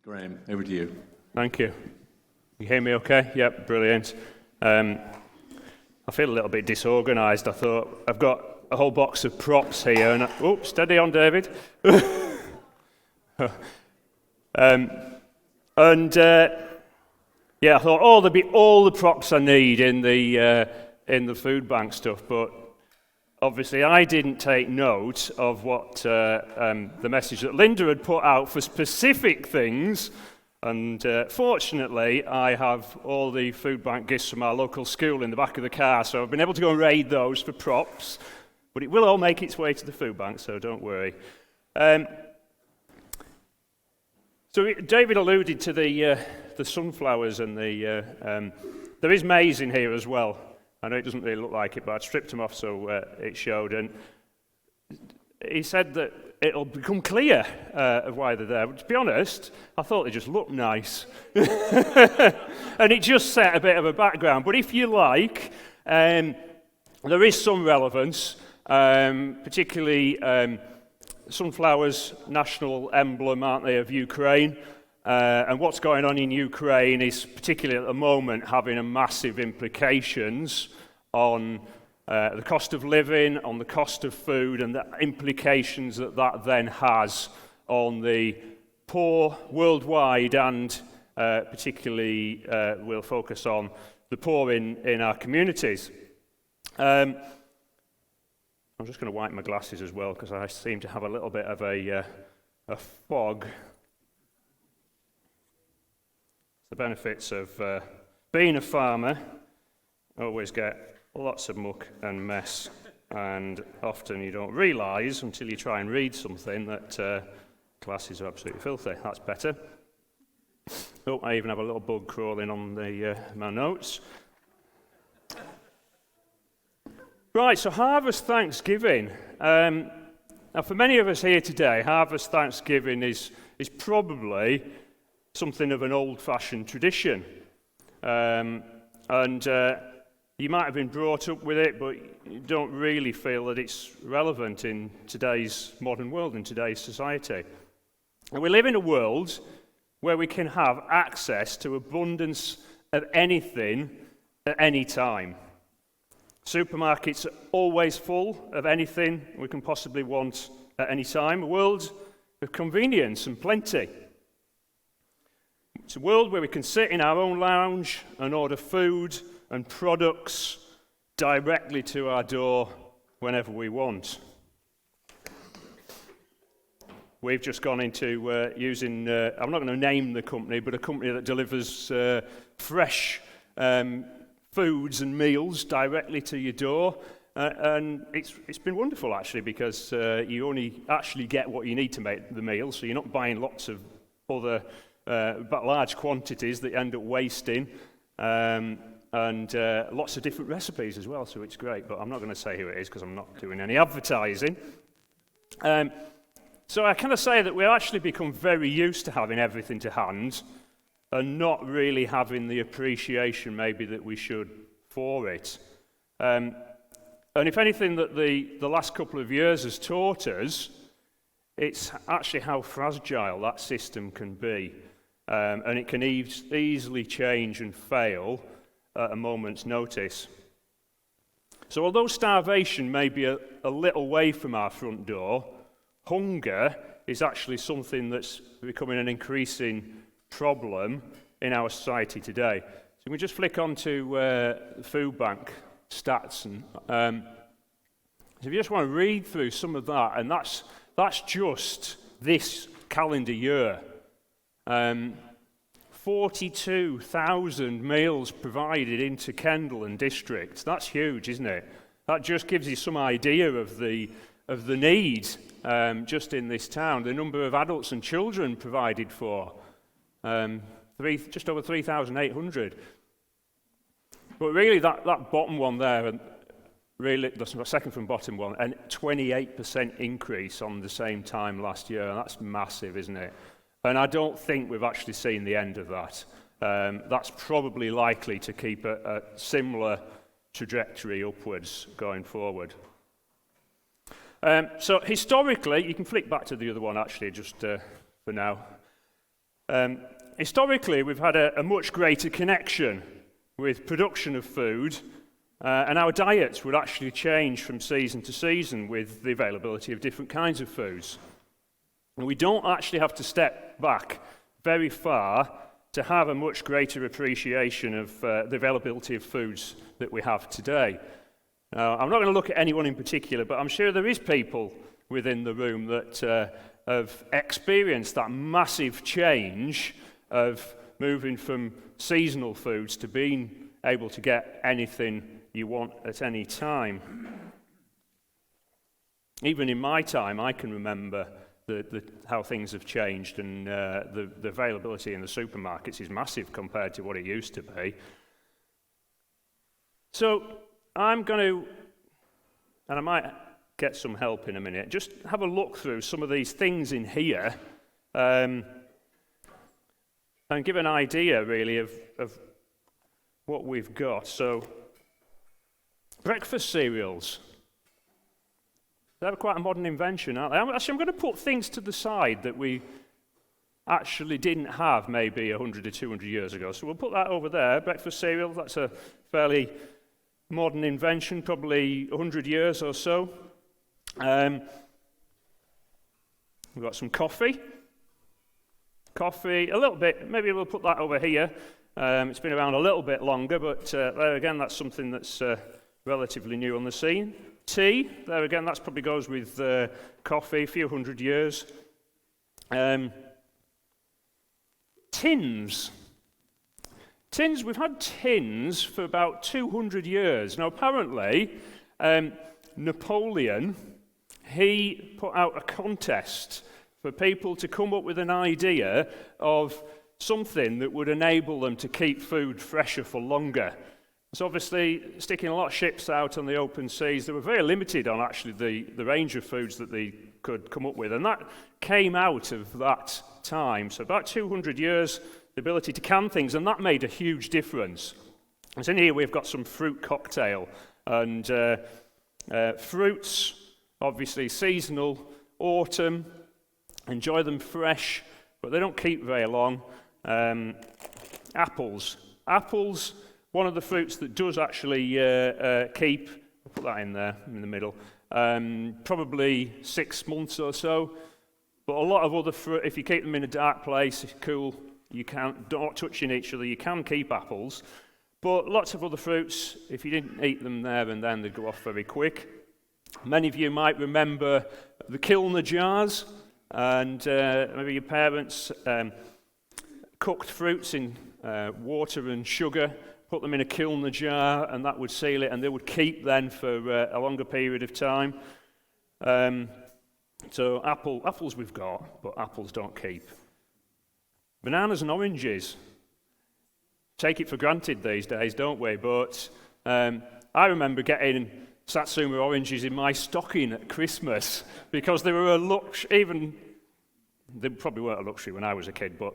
Graham, over to you. Thank you. You hear me okay? Yep, brilliant. I feel a little bit disorganised. I thought I've got a whole box of props here, and steady on, David. I thought, there'd be all the props I need in the food bank stuff, but obviously I didn't take note of what the message that Linda had put out for specific things. And fortunately, I have all the food bank gifts from our local school in the back of the car, so I've been able to go and raid those for props. But it will all make its way to the food bank, so don't worry. So David alluded to the sunflowers and there is maize in here as well. I know it doesn't really look like it, but I stripped them off so it showed. And he said that it'll become clear of why they're there. But to be honest, I thought they just looked nice. And it just set a bit of a background. But if you like, there is some relevance, particularly sunflowers, national emblem, aren't they, of Ukraine. And what's going on in Ukraine is, particularly at the moment, having a massive implications on the cost of living, on the cost of food, and the implications that that then has on the poor worldwide, and particularly we'll focus on the poor in our communities. I'm just going to wipe my glasses as well, because I seem to have a little bit of a fog. The benefits of being a farmer: always get lots of muck and mess, and often you don't realise until you try and read something that glasses are absolutely filthy. That's better. Oh, I even have a little bug crawling on my notes. Right, so Harvest Thanksgiving. Now, for many of us here today, Harvest Thanksgiving is probably something of an old-fashioned tradition. You might have been brought up with it, but you don't really feel that it's relevant in today's modern world, in today's society. And we live in a world where we can have access to abundance of anything at any time. Supermarkets are always full of anything we can possibly want at any time. A world of convenience and plenty. It's a world where we can sit in our own lounge and order food and products directly to our door whenever we want. We've just gone into using, I'm not going to name the company, but a company that delivers fresh foods and meals directly to your door. And it's been wonderful, actually, because you only actually get what you need to make the meal, so you're not buying lots of other but large quantities that you end up wasting, and lots of different recipes as well, so it's great. But I'm not going to say who it is because I'm not doing any advertising. So I kind of say that we actually become very used to having everything to hand and not really having the appreciation maybe that we should for it. And if anything that the last couple of years has taught us, it's actually how fragile that system can be. And it can easily change and fail at a moment's notice. So although starvation may be a little way from our front door, hunger is actually something that's becoming an increasing problem in our society today. So we just flick on to the food bank stats, and so if you just want to read through some of that, and that's just this calendar year. 42,000 meals provided into Kendal and district. That's huge, isn't it? That just gives you some idea of the need just in this town. The number of adults and children provided for, just over 3,800. But really, that bottom one there, and really the second from bottom one, a 28% increase on the same time last year. That's massive, isn't it? And I don't think we've actually seen the end of that. That's probably likely to keep a similar trajectory upwards going forward. So historically, you can flick back to the other one actually, just for now. Historically, we've had a much greater connection with production of food, and our diets would actually change from season to season with the availability of different kinds of foods. And we don't actually have to step back very far to have a much greater appreciation of the availability of foods that we have today. Now, I'm not going to look at anyone in particular, but I'm sure there is people within the room that have experienced that massive change of moving from seasonal foods to being able to get anything you want at any time. Even in my time, I can remember how things have changed, and the availability in the supermarkets is massive compared to what it used to be. So I'm going to, and I might get some help in a minute, just have a look through some of these things in here and give an idea really of what we've got. So breakfast cereals. They're quite a modern invention, aren't they? I'm going to put things to the side that we actually didn't have maybe 100 or 200 years ago. So we'll put that over there. Breakfast cereal, that's a fairly modern invention, probably 100 years or so. We've got some coffee. Coffee, a little bit, maybe we'll put that over here. It's been around a little bit longer, but there again, that's something that's relatively new on the scene. Tea, there again, that probably goes with coffee, a few hundred years. Tins. Tins, we've had tins for about 200 years. Now, apparently, Napoleon, he put out a contest for people to come up with an idea of something that would enable them to keep food fresher for longer. So obviously, sticking a lot of ships out on the open seas, they were very limited on actually the range of foods that they could come up with. And that came out of that time. So about 200 years, the ability to can things, and that made a huge difference. And so in here we've got some fruit cocktail. And fruits, obviously seasonal, autumn, enjoy them fresh, but they don't keep very long. Apples. Apples, one of the fruits that does actually keep, I'll put that in there, in the middle, probably 6 months or so. But a lot of other fruit, if you keep them in a dark place, it's cool, you can't, not touching each other, you can keep apples. But lots of other fruits, if you didn't eat them there and then, they'd go off very quick. Many of you might remember the Kilner jars, and maybe your parents cooked fruits in water and sugar, put them in a Kilner jar, and that would seal it, and they would keep then for a longer period of time. So apples we've got, but apples don't keep. Bananas and oranges. Take it for granted these days, don't we? But I remember getting Satsuma oranges in my stocking at Christmas because they were they probably weren't a luxury when I was a kid, but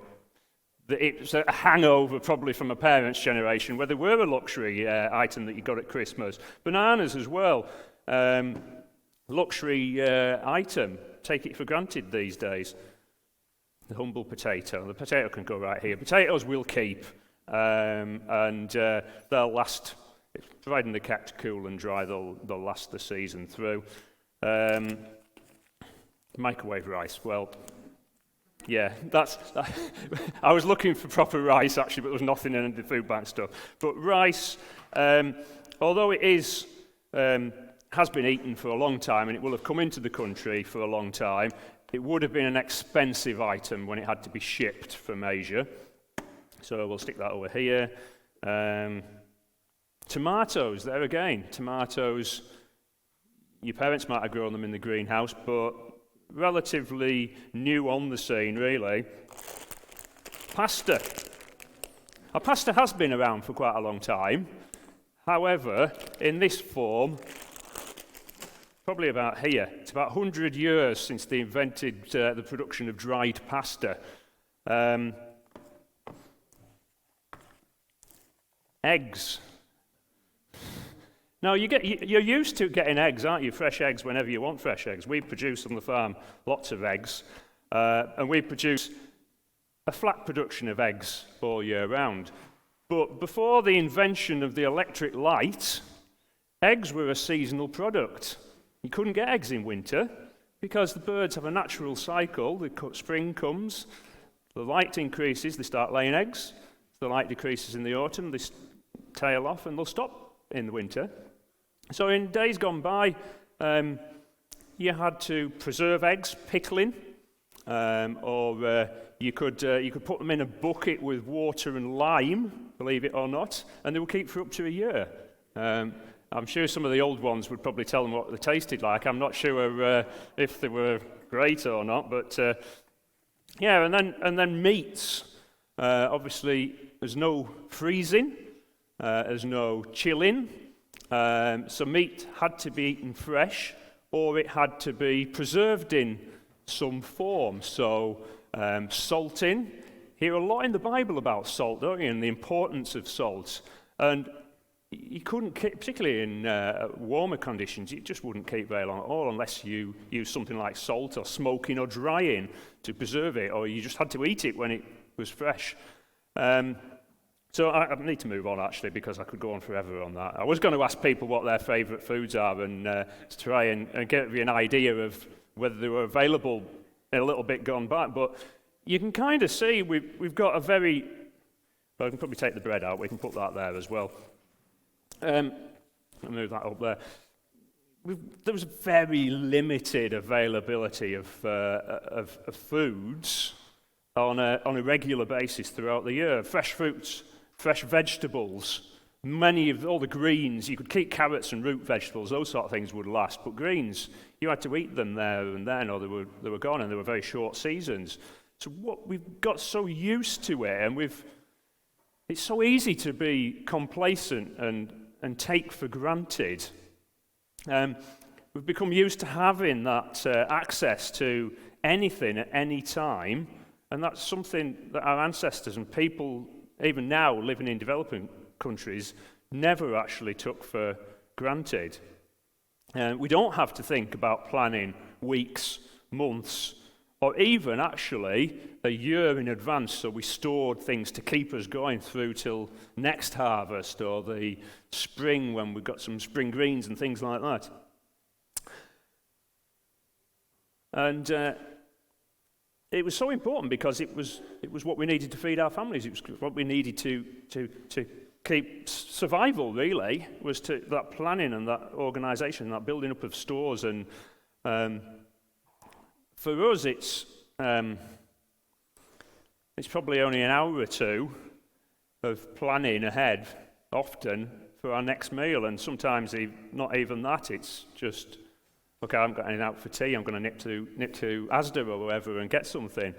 it's a hangover probably from my parents' generation where they were a luxury item that you got at Christmas. Bananas as well, luxury item. Take it for granted these days. The humble potato. The potato can go right here. Potatoes will keep, and they'll last, providing they're kept cool and dry, they'll last the season through. Microwave rice, well, yeah, I was looking for proper rice actually, but there was nothing in the food bank stuff. But rice, although it is has been eaten for a long time and it will have come into the country for a long time, it would have been an expensive item when it had to be shipped from Asia. So we'll stick that over here. Tomatoes, there again. Tomatoes, your parents might have grown them in the greenhouse, but relatively new on the scene, really. Pasta. Our pasta has been around for quite a long time. However, in this form, probably about here. It's about 100 years since they invented the production of dried pasta. Eggs. Now, you're used to getting eggs, aren't you? Fresh eggs whenever you want fresh eggs. We produce on the farm lots of eggs, and we produce a flat production of eggs all year round. But before the invention of the electric light, eggs were a seasonal product. You couldn't get eggs in winter because the birds have a natural cycle. Spring comes, the light increases, they start laying eggs. The light decreases in the autumn, they tail off and they'll stop in the winter. So in days gone by, you had to preserve eggs, pickling, or you could put them in a bucket with water and lime, believe it or not, and they would keep for up to a year. I'm sure some of the old ones would probably tell them what they tasted like. I'm not sure if they were great or not, but yeah. And then meats. Obviously, there's no freezing, there's no chilling, so meat had to be eaten fresh, or it had to be preserved in some form. So salting. Hear a lot in the Bible about salt, don't you, and the importance of salt. And you couldn't keep, particularly in warmer conditions, you just wouldn't keep very long at all unless you use something like salt or smoking or drying to preserve it, or you just had to eat it when it was fresh. So I need to move on, actually, because I could go on forever on that. I was going to ask people what their favourite foods are and to try and give you an idea of whether they were available a little bit gone back, but you can kind of see we've got a very... Well, I can probably take the bread out. We can put that there as well. I'll move that up there. There was very limited availability of foods on a regular basis throughout the year. Fresh fruits, fresh vegetables, all the greens. You could keep carrots and root vegetables; those sort of things would last. But greens, you had to eat them there and then, or they were gone, and they were very short seasons. So we've got so used to it, and it's so easy to be complacent and take for granted. We've become used to having that access to anything at any time, and that's something that our ancestors and people, even now living in developing countries, never actually took for granted. We don't have to think about planning weeks, months, or even actually a year in advance, so we stored things to keep us going through till next harvest or the spring when we've got some spring greens and things like that. And it was so important because it was what we needed to feed our families. It was what we needed to keep survival, really, was that planning and that organisation, that building up of stores. And for us, it's probably only an hour or two of planning ahead, often, for our next meal. And sometimes not even that. It's just, okay, I haven't got anything out for tea. I'm going to nip to Asda or wherever and get something.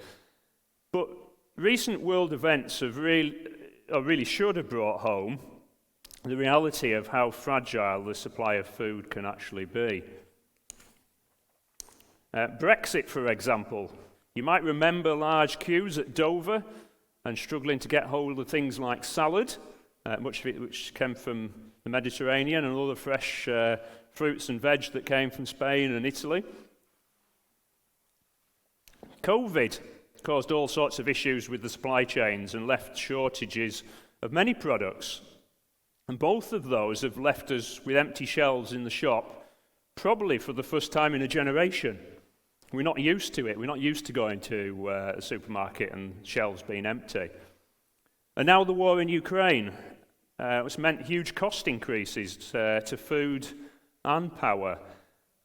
But recent world events really should have brought home the reality of how fragile the supply of food can actually be. Brexit, for example. You might remember large queues at Dover and struggling to get hold of things like salad, much of it which came from the Mediterranean, and other fresh fruits and veg that came from Spain and Italy. COVID caused all sorts of issues with the supply chains and left shortages of many products. And both of those have left us with empty shelves in the shop, probably for the first time in a generation. We're not used to it. We're not used to going to a supermarket and shelves being empty. And now the war in Ukraine, it's meant huge cost increases to food and power.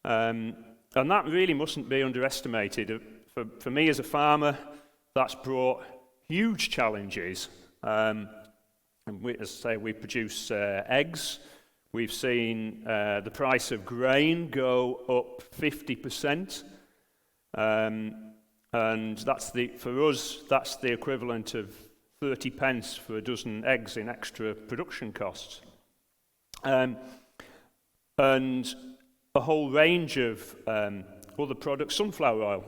And that really mustn't be underestimated. For me as a farmer, that's brought huge challenges. And as I say, we produce eggs. We've seen the price of grain go up 50%. And for us, that's the equivalent of 30 pence for a dozen eggs in extra production costs. And a whole range of other products, sunflower oil.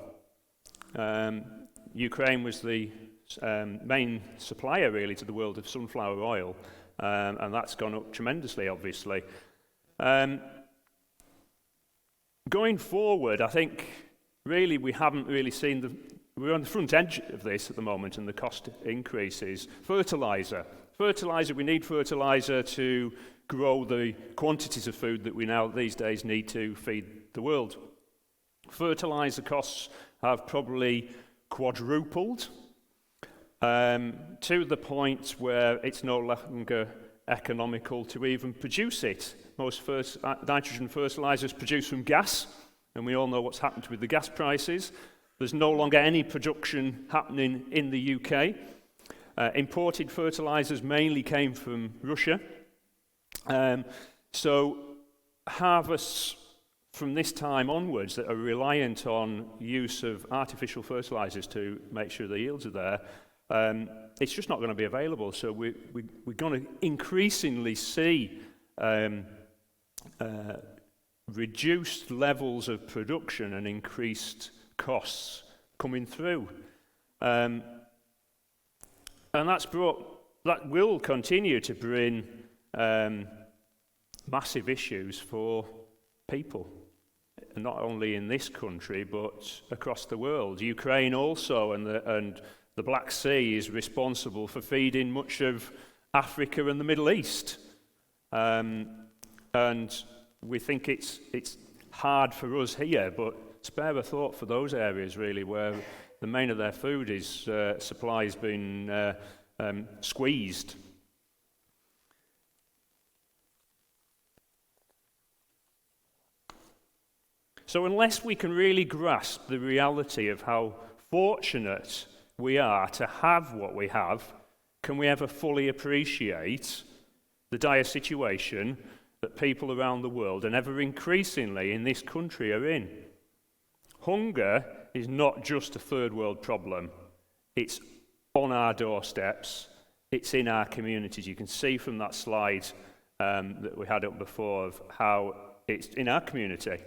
Ukraine was the main supplier, really, to the world of sunflower oil, and that's gone up tremendously, obviously. Going forward, I think, really, we haven't really seen we're on the front edge of this at the moment, and the cost increases. Fertilizer. We need fertilizer to grow the quantities of food that we now these days need to feed the world. Fertilizer costs have probably quadrupled to the point where it's no longer economical to even produce it. Most nitrogen fertilizers produce from gas, and we all know what's happened with the gas prices. There's no longer any production happening in the UK. Imported fertilizers mainly came from Russia. So harvests from this time onwards that are reliant on use of artificial fertilizers to make sure the yields are there, it's just not going to be available. So we're going to increasingly see reduced levels of production and increased costs coming through. And that will continue to bring massive issues for people, not only in this country but across the world. Ukraine also, and the Black Sea is responsible for feeding much of Africa and the Middle East. And we think it's hard for us here, but spare a thought for those areas really where the main of their food is supply has been squeezed. So unless we can really grasp the reality of how fortunate we are to have what we have, can we ever fully appreciate the dire situation that people around the world, and ever increasingly in this country, are in. Hunger is not just a third world problem. It's on our doorsteps. It's in our communities. You can see from that slide that we had up before of how it's in our community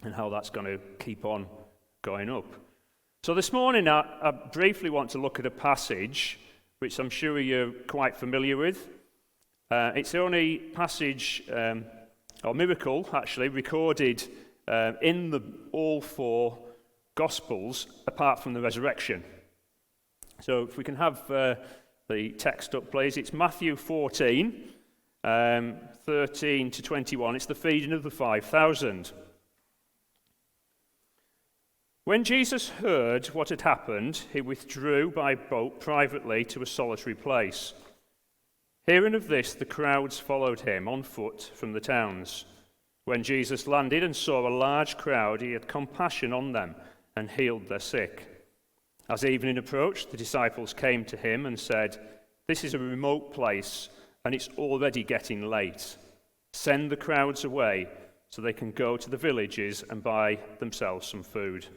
and how that's going to keep on going up. So this morning I briefly want to look at a passage which I'm sure you're quite familiar with. It's the only passage, or miracle actually, recorded in all four Gospels apart from the resurrection. So if we can have the text up, please. It's Matthew 14, 13 to 21. It's the feeding of the 5,000. When Jesus heard what had happened, he withdrew by boat privately to a solitary place. Hearing of this, the crowds followed him on foot from the towns. When Jesus landed and saw a large crowd, he had compassion on them and healed their sick. As evening approached, the disciples came to him and said, "This is a remote place, and it's already getting late. Send the crowds away so they can go to the villages and buy themselves some food."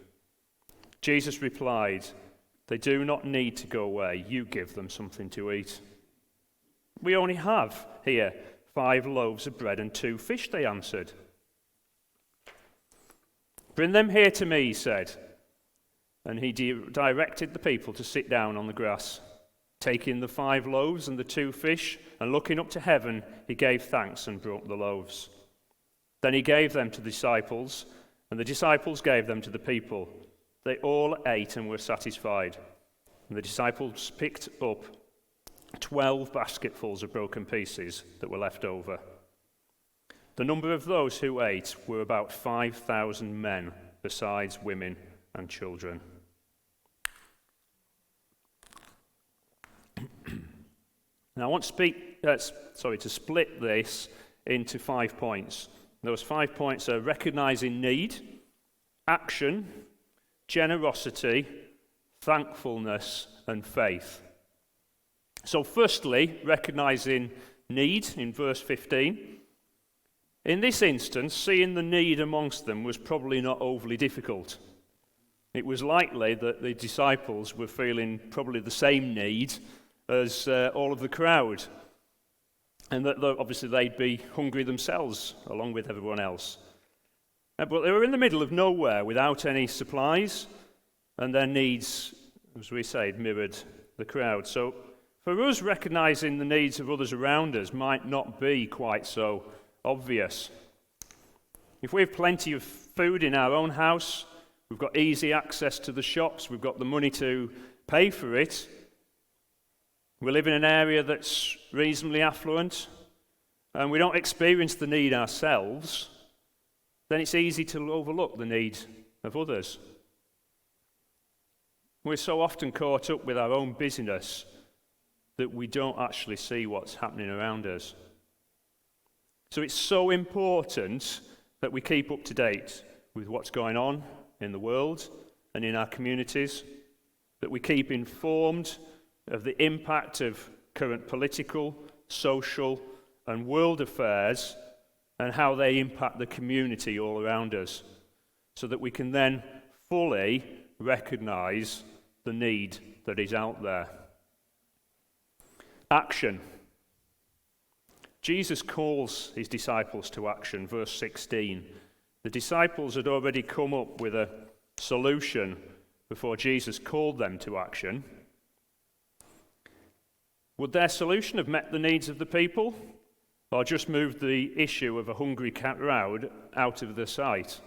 Jesus replied, "They do not need to go away. You give them something to eat." "We only have here 5 loaves of bread and 2 fish," they answered. "Bring them here to me," he said. And he directed the people to sit down on the grass. Taking the 5 loaves and the 2 fish, and looking up to heaven, he gave thanks and broke the loaves. Then he gave them to the disciples, and the disciples gave them to the people. They all ate and were satisfied. And the disciples picked up 12 basketfuls of broken pieces that were left over. The number of those who ate were about 5,000 men, besides women and children. Now I want to split this into 5 points. Those 5 points are recognizing need, action, generosity, thankfulness, and faith. So firstly, recognizing need in verse 15. In this instance, seeing the need amongst them was probably not overly difficult. It was likely that the disciples were feeling probably the same need as all of the crowd, and that obviously they'd be hungry themselves along with everyone else. But they were in the middle of nowhere without any supplies, and their needs, as we say, mirrored the crowd. So for us, recognizing the needs of others around us might not be quite so obvious. If we have plenty of food in our own house, we've got easy access to the shops, we've got the money to pay for it, we live in an area that's reasonably affluent, and we don't experience the need ourselves, then it's easy to overlook the need of others. We're so often caught up with our own busyness that we don't actually see what's happening around us. So it's so important that we keep up to date with what's going on in the world and in our communities, that we keep informed of the impact of current political, social, and world affairs and how they impact the community all around us, so that we can then fully recognize the need that is out there. Action. Jesus calls his disciples to action, verse 16. The disciples had already come up with a solution before Jesus called them to action. Would their solution have met the needs of the people, or just moved the issue of a hungry crowd out of their sight?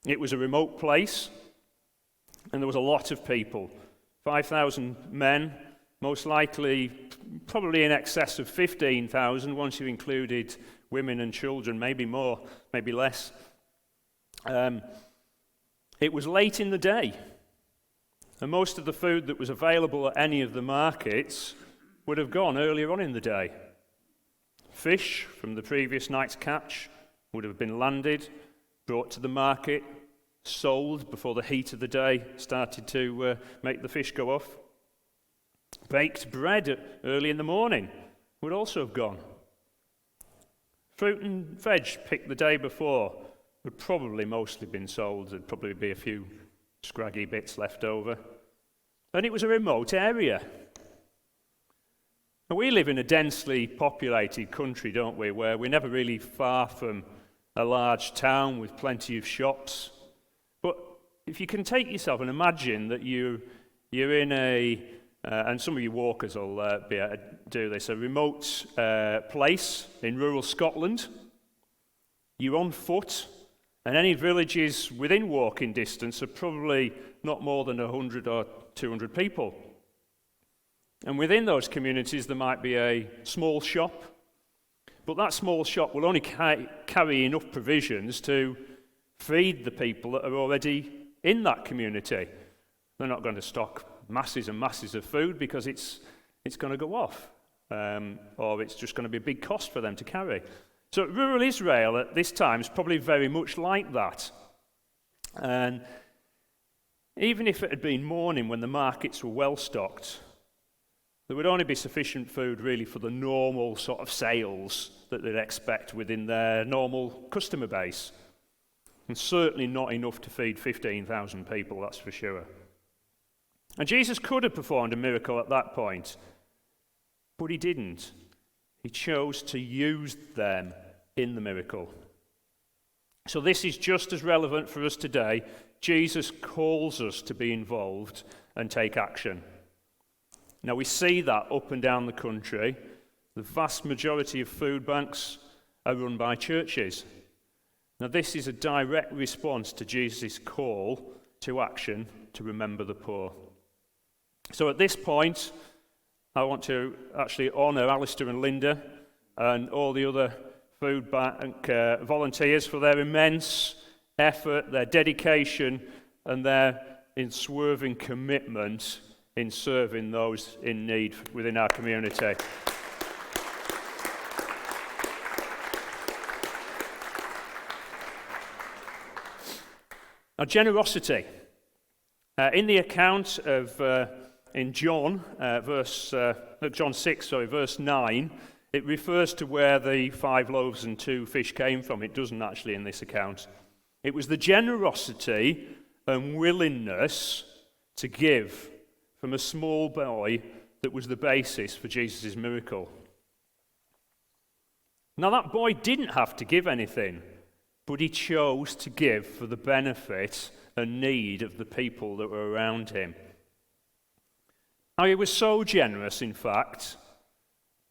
It was a remote place, and there was a lot of people. 5,000 men, most likely probably in excess of 15,000 once you included women and children, maybe more, maybe less. It was late in the day, and most of the food that was available at any of the markets would have gone earlier on in the day. Fish from the previous night's catch would have been landed, brought to the market, sold before the heat of the day started to make the fish go off. Baked bread early in the morning would also have gone. Fruit and veg picked the day before would probably mostly been sold. There'd probably be a few scraggy bits left over. And it was a remote area. And we live in a densely populated country, don't we, where we're never really far from a large town with plenty of shops. But if you can take yourself and imagine that you're in a, and some of you walkers will be able to do this, a remote place in rural Scotland. You're on foot, and any villages within walking distance are probably not more than 100 or 200 people. And within those communities there might be a small shop, but that small shop will only carry enough provisions to feed the people that are already in that community. They're not going to stock masses and masses of food because it's going to go off, or it's just going to be a big cost for them to carry. So rural Israel at this time is probably very much like that. And even if it had been morning when the markets were well stocked, there would only be sufficient food really for the normal sort of sales that they'd expect within their normal customer base. And certainly not enough to feed 15,000 people, that's for sure. And Jesus could have performed a miracle at that point, but he didn't. He chose to use them in the miracle. So this is just as relevant for us today. Jesus calls us to be involved and take action. Now we see that up and down the country. The vast majority of food banks are run by churches. Now this is a direct response to Jesus' call to action to remember the poor. So at this point, I want to actually honour Alistair and Linda and all the other food bank volunteers for their immense effort, their dedication, and their unswerving commitment in serving those in need within our community. Now, generosity. In the account of in John, John 6, verse 9, it refers to where the 5 loaves and 2 fish came from. It doesn't actually in this account. It was the generosity and willingness to give from a small boy that was the basis for Jesus' miracle. Now that boy didn't have to give anything, but he chose to give for the benefit and need of the people that were around him. Now he was so generous, in fact,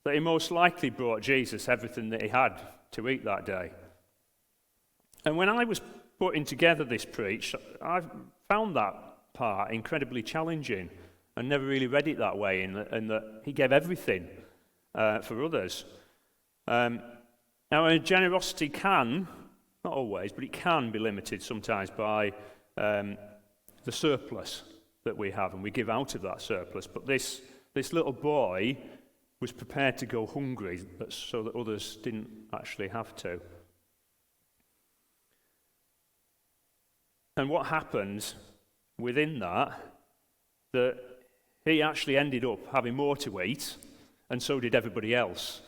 that he most likely brought Jesus everything that he had to eat that day. And when I was putting together this preach, I've found that part incredibly challenging and never really read it that way, in that he gave everything for others. Now, our generosity can, not always, but it can be limited sometimes by the surplus that we have, and we give out of that surplus. But this little boy was prepared to go hungry so that others didn't actually have to. And what happened within that he actually ended up having more to eat, and so did everybody else,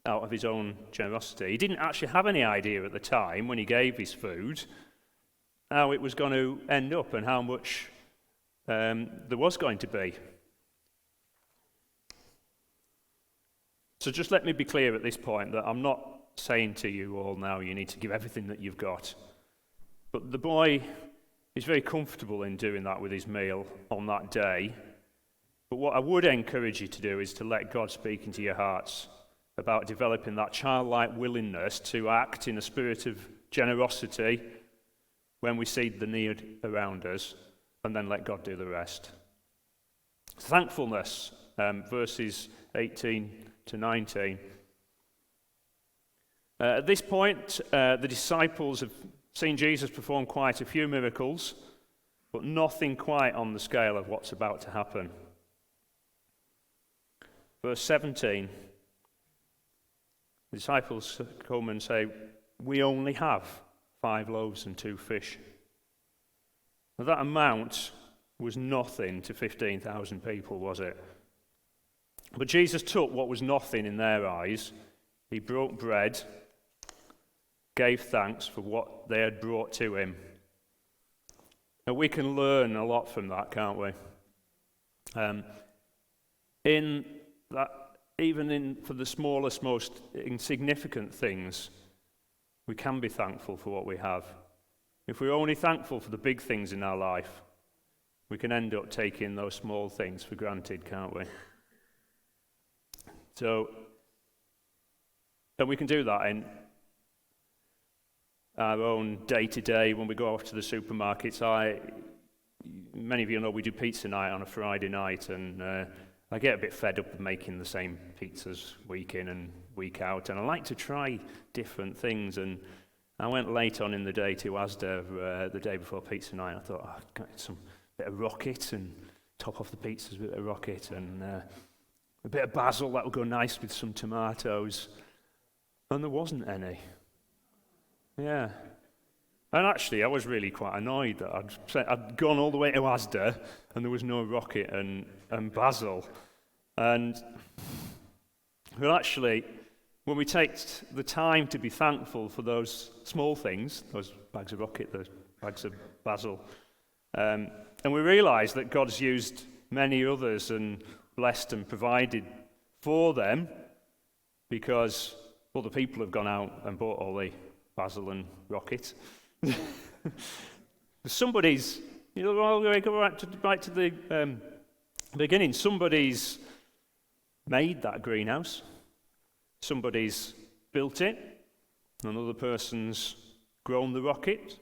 out of his own generosity. He didn't actually have any idea at the time, when he gave his food, how it was going to end up and how much there was going to be. So just let me be clear at this point that I'm not saying to you all now you need to give everything that you've got. But the boy is very comfortable in doing that with his meal on that day. But what I would encourage you to do is to let God speak into your hearts about developing that childlike willingness to act in a spirit of generosity when we see the need around us, and then let God do the rest. Thankfulness, verses 18 to 19. At this point, the disciples have seen Jesus perform quite a few miracles, but nothing quite on the scale of what's about to happen. Verse 17, the disciples come and say, "We only have 5 loaves and 2 fish." Now that amount was nothing to 15,000 people, was it? But Jesus took what was nothing in their eyes. He broke bread, gave thanks for what they had brought to him. And we can learn a lot from that, can't we? In that, even for the smallest, most insignificant things, we can be thankful for what we have. If we're only thankful for the big things in our life, we can end up taking those small things for granted, can't we? So, and we can do that in our own day-to-day when we go off to the supermarkets. Many of you know we do pizza night on a Friday night, and I get a bit fed up of making the same pizzas week in and week out, and I like to try different things. And I went late on in the day to Asda the day before pizza night. I thought, I've got some bit of rocket and top off the pizzas with a bit of rocket and a bit of basil that would go nice with some tomatoes. And there wasn't any. Yeah. And actually, I was really quite annoyed that I'd gone all the way to Asda and there was no rocket and basil. But actually, when we take the time to be thankful for those small things, those bags of rocket, those bags of basil, and we realise that God's used many others and blessed and provided for them because other people have gone out and bought all the basil and rocket. Somebody's, we go right to the beginning. Somebody's made that greenhouse. Somebody's built it. Another person's grown the rocket,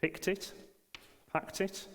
picked it, packed it,